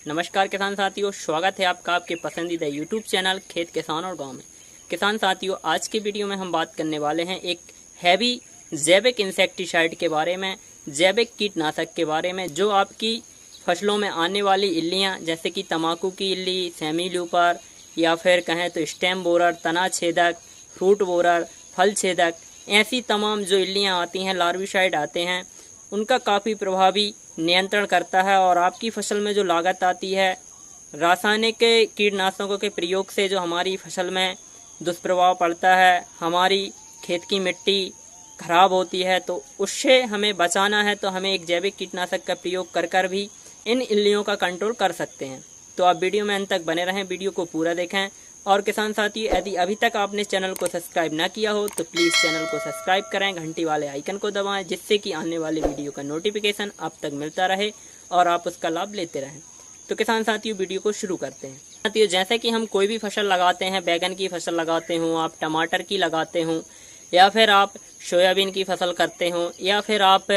नमस्कार किसान साथियों, स्वागत है आपका आपके पसंदीदा यूट्यूब चैनल खेत किसान और गांव में। किसान साथियों, आज के वीडियो में हम बात करने वाले हैं एक हैवी जैविक इंसेक्टिसाइड के बारे में, जैविक कीटनाशक के बारे में, जो आपकी फसलों में आने वाली इल्लियां जैसे कि तम्बाकू की इल्ली, सेमी लूपर या फिर कहें तो स्टेम बोरर, तना छेदक, फ्रूट बोरर, फल छेदक, ऐसी तमाम जो इल्लियां आती हैं, लार्विसाइड आते हैं, उनका काफ़ी प्रभावी नियंत्रण करता है। और आपकी फसल में जो लागत आती है रासायनिक कीटनाशकों के प्रयोग से, जो हमारी फसल में दुष्प्रभाव पड़ता है, हमारी खेत की मिट्टी खराब होती है, तो उससे हमें बचाना है तो हमें एक जैविक कीटनाशक का प्रयोग कर भी इन इल्लियों का कंट्रोल कर सकते हैं। तो आप वीडियो में अंत तक बने रहें, वीडियो को पूरा देखें। और किसान साथी, यदि अभी तक आपने चैनल को सब्सक्राइब ना किया हो तो प्लीज़ चैनल को सब्सक्राइब करें, घंटी वाले आइकन को दबाएं, जिससे कि आने वाली वीडियो का नोटिफिकेशन आप तक मिलता रहे और आप उसका लाभ लेते रहें। तो किसान साथियों, वीडियो को शुरू करते हैं। साथियों, जैसे कि हम कोई भी फसल लगाते हैं, बैगन की फसल लगाते हों, आप टमाटर की लगाते हों, या फिर आप सोयाबीन की फसल करते हों, या फिर आप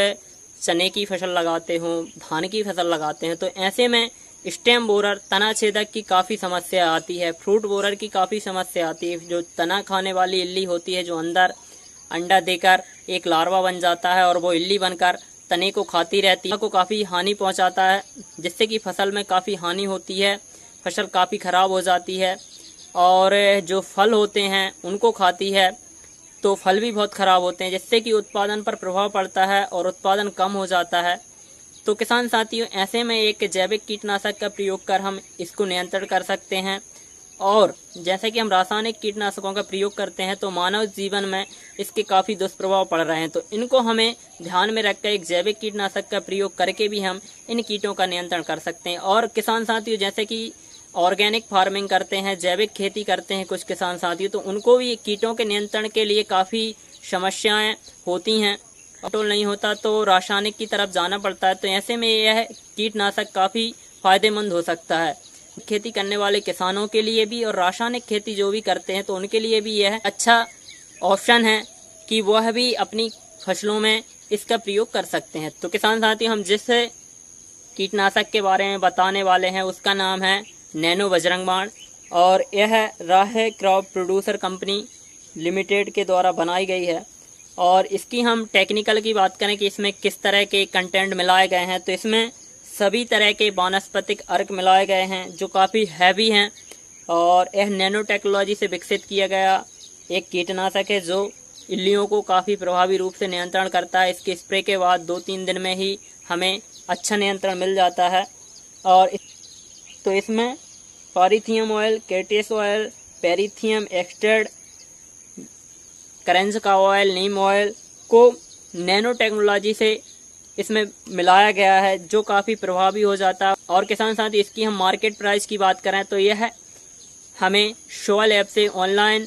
चने की फसल लगाते हों, धान की फसल लगाते हैं, तो ऐसे में स्टेम बोरर, तना छेदक की काफ़ी समस्या आती है, फ्रूट बोरर की काफ़ी समस्या आती है। जो तना खाने वाली इल्ली होती है, जो अंदर अंडा देकर एक लार्वा बन जाता है और वो इल्ली बनकर तने को खाती रहती है, को काफ़ी हानि पहुंचाता है, जिससे कि फसल में काफ़ी हानि होती है, फसल काफ़ी ख़राब हो जाती है। और जो फल होते हैं उनको खाती है तो फल भी बहुत ख़राब होते हैं, जिससे कि उत्पादन पर प्रभाव पड़ता है और उत्पादन कम हो जाता है। तो किसान साथियों, ऐसे में एक जैविक कीटनाशक का प्रयोग कर हम इसको नियंत्रण कर सकते हैं। और जैसे कि हम रासायनिक कीटनाशकों का प्रयोग करते हैं तो मानव जीवन में इसके काफ़ी दुष्प्रभाव पड़ रहे हैं, तो इनको हमें ध्यान में रखकर एक जैविक कीटनाशक का प्रयोग करके भी हम इन कीटों का नियंत्रण कर सकते हैं। और किसान साथियों, जैसे कि ऑर्गेनिक फार्मिंग करते हैं, जैविक खेती करते हैं कुछ किसान साथियों, तो उनको भी कीटों के नियंत्रण के लिए काफ़ी समस्याएँ होती हैं, कंट्रोल नहीं होता तो रासायनिक की तरफ जाना पड़ता है। तो ऐसे में यह कीटनाशक काफ़ी फायदेमंद हो सकता है खेती करने वाले किसानों के लिए भी, और रासायनिक खेती जो भी करते हैं तो उनके लिए भी यह अच्छा ऑप्शन है कि वह भी अपनी फसलों में इसका प्रयोग कर सकते हैं। तो किसान साथी, हम जिस कीटनाशक के बारे में बताने वाले हैं उसका नाम है नैनो बजरंग बाण, और यह राह क्रॉप प्रोड्यूसर कंपनी लिमिटेड के द्वारा बनाई गई है। और इसकी हम टेक्निकल की बात करें कि इसमें किस तरह के कंटेंट मिलाए गए हैं, तो इसमें सभी तरह के वानस्पतिक अर्क मिलाए गए हैं जो काफ़ी हैवी हैं। और यह नैनो टेक्नोलॉजी से विकसित किया गया एक कीटनाशक है जो इल्लियों को काफ़ी प्रभावी रूप से नियंत्रण करता है। इसके स्प्रे के बाद 2-3 दिन में ही हमें अच्छा नियंत्रण मिल जाता है। और तो इसमें पारीथियम ऑयल, कैटेस ऑयल, पेरीथियम एक्सट्रैक्ट, करंज का ऑयल, नीम ऑयल को नैनो टेक्नोलॉजी से इसमें मिलाया गया है, जो काफ़ी प्रभावी हो जाता है। और किसान साथी, इसकी हम मार्केट प्राइस की बात करें तो यह हमें शोअल ऐप से ऑनलाइन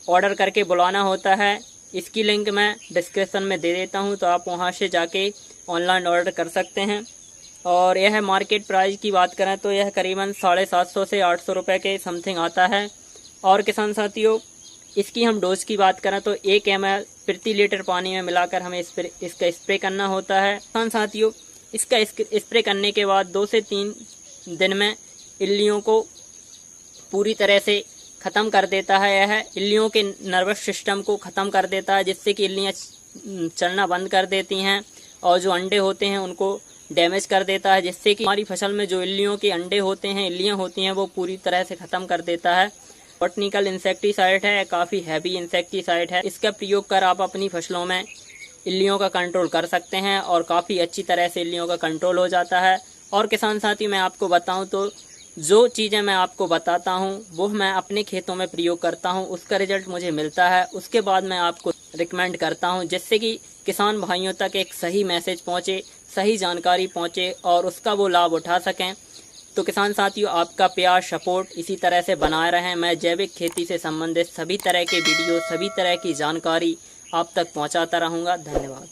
ऑर्डर करके बुलाना होता है। इसकी लिंक मैं डिस्क्रिप्शन में दे देता हूं, तो आप वहां से जाके ऑनलाइन ऑर्डर कर सकते हैं। और यह मार्केट प्राइस की बात करें तो यह करीबन 750 से 800 रुपये के समथिंग आता है। और किसान साथियों, इसकी हम डोज की बात करें तो 1 ml प्रति लीटर पानी में मिलाकर हमें इसका स्प्रे करना होता है। किसान साथियों, इसका स्प्रे करने के बाद 2 से 3 दिन में इल्लियों को पूरी तरह से ख़त्म कर देता है। यह इल्लियों के नर्वस सिस्टम को ख़त्म कर देता है, जिससे कि इल्लियाँ चलना बंद कर देती हैं, और जो अंडे होते हैं उनको डैमेज कर देता है, जिससे कि हमारी फसल में जो इल्लियों के अंडे होते हैं, इल्लियाँ होती हैं, वो पूरी तरह से ख़त्म कर देता है। बॉटनिकल इंसेक्टिसाइड है, काफ़ी हैवी इंसेक्टिसाइड है। इसका प्रयोग कर आप अपनी फसलों में इल्लियों का कंट्रोल कर सकते हैं और काफ़ी अच्छी तरह से इल्लियों का कंट्रोल हो जाता है। और किसान साथी, मैं आपको बताऊं तो जो चीज़ें मैं आपको बताता हूं वो मैं अपने खेतों में प्रयोग करता हूं, उसका रिजल्ट मुझे मिलता है, उसके बाद मैं आपको रिकमेंड करता हूं, जिससे कि किसान भाइयों तक एक सही मैसेज पहुँचे, सही जानकारी पहुँचे और उसका वो लाभ उठा सकें। तो किसान साथियों, आपका प्यार, सपोर्ट इसी तरह से बनाए रहें। मैं जैविक खेती से संबंधित सभी तरह के वीडियो, सभी तरह की जानकारी आप तक पहुंचाता रहूंगा। धन्यवाद।